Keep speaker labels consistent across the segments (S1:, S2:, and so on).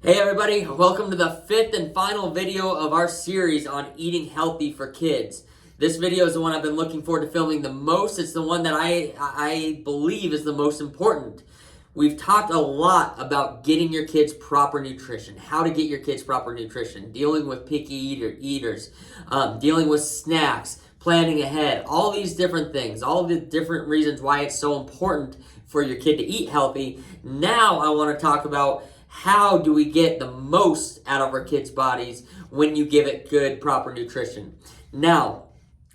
S1: Hey everybody, welcome to the fifth and final video of our series on eating healthy for kids. This video is the one I've been looking forward to filming the most. It's the one that I believe is the most important. We've talked a lot about getting your kids proper nutrition, how to get your kids proper nutrition, dealing with picky eaters, dealing with snacks, planning ahead, all these different things, all the different reasons why it's so important for your kid to eat healthy. Now I want to talk about how do we get the most out of our kids' bodies when you give it good, proper nutrition. Now,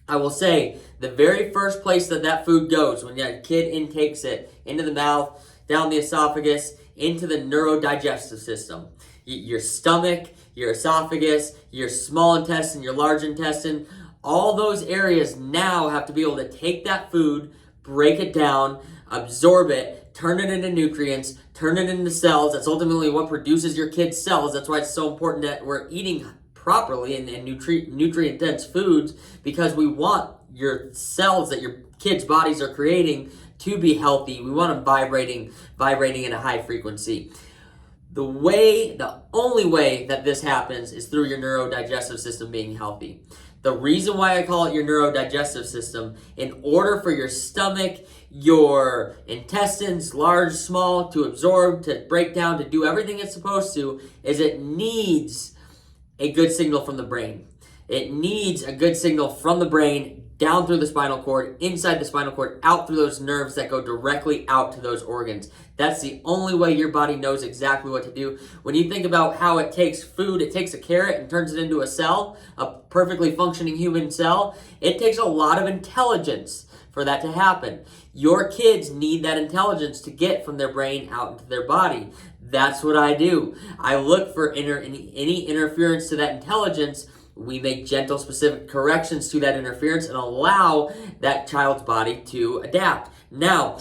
S1: I will say the very first place that food goes when your kid intakes it into the mouth, down the esophagus, into the neurodigestive system. Your stomach, your esophagus, your small intestine, your large intestine, all those areas now have to be able to take that food, break it down, absorb it, turn it into nutrients, turn it into cells. That's ultimately what produces your kids' cells. That's why it's so important that we're eating properly and nutrient-dense foods, because we want your cells that your kids' bodies are creating to be healthy. We want them vibrating at a high frequency. The only way that this happens is through your neurodigestive system being healthy. The reason why I call it your neurodigestive system, in order for your stomach, your intestines, large, small, to absorb, to break down, to do everything it's supposed to, is it needs a good signal from the brain. It needs a good signal from the brain down through the spinal cord, inside the spinal cord, out through those nerves that go directly out to those organs. That's the only way your body knows exactly what to do. When you think about how it takes food, it takes a carrot and turns it into a cell, a perfectly functioning human cell. It takes a lot of intelligence for that to happen. Your kids need that intelligence to get from their brain out into their body. That's what I do. I look for any interference to that intelligence. We make gentle, specific corrections to that interference and allow that child's body to adapt. Now,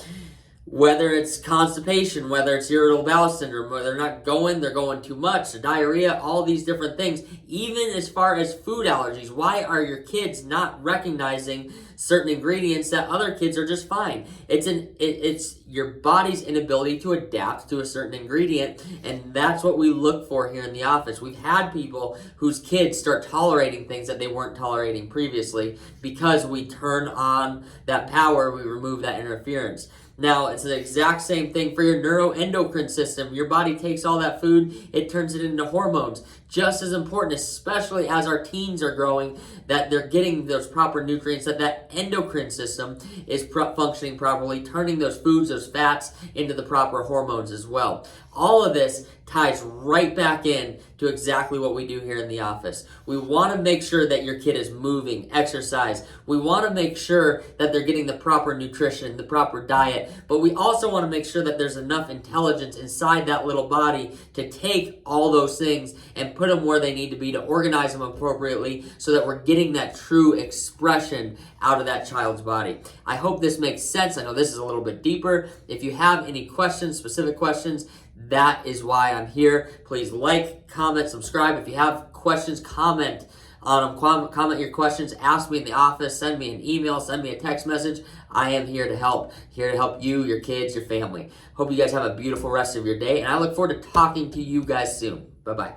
S1: whether it's constipation, whether it's irritable bowel syndrome, whether they're going too much, diarrhea, all these different things, even as far as food allergies, why are your kids not recognizing certain ingredients that other kids are just fine? It's your body's inability to adapt to a certain ingredient, and that's what we look for here in the office. We've had people whose kids start tolerating things that they weren't tolerating previously because we turn on that power, we remove that interference. Now, it's the exact same thing for your neuroendocrine system. Your body takes all that food, it turns it into hormones. Just as important, especially as our teens are growing, that they're getting those proper nutrients, that endocrine system is functioning properly, turning those foods, those fats, into the proper hormones as well. All of this ties right back in to exactly what we do here in the office. We want to make sure that your kid is moving, exercise. We want to make sure that they're getting the proper nutrition, the proper diet, but we also want to make sure that there's enough intelligence inside that little body to take all those things and put them where they need to be, to organize them appropriately so that we're getting that true expression out of that child's body. I hope this makes sense. I know this is a little bit deeper. If you have any questions, specific questions, that is why I'm here. Please like, comment, subscribe. If you have questions, comment on them. Comment your questions. Ask me in the office. Send me an email. Send me a text message. I am here to help. Here to help you, your kids, your family. Hope you guys have a beautiful rest of your day, and I look forward to talking to you guys soon. Bye-bye.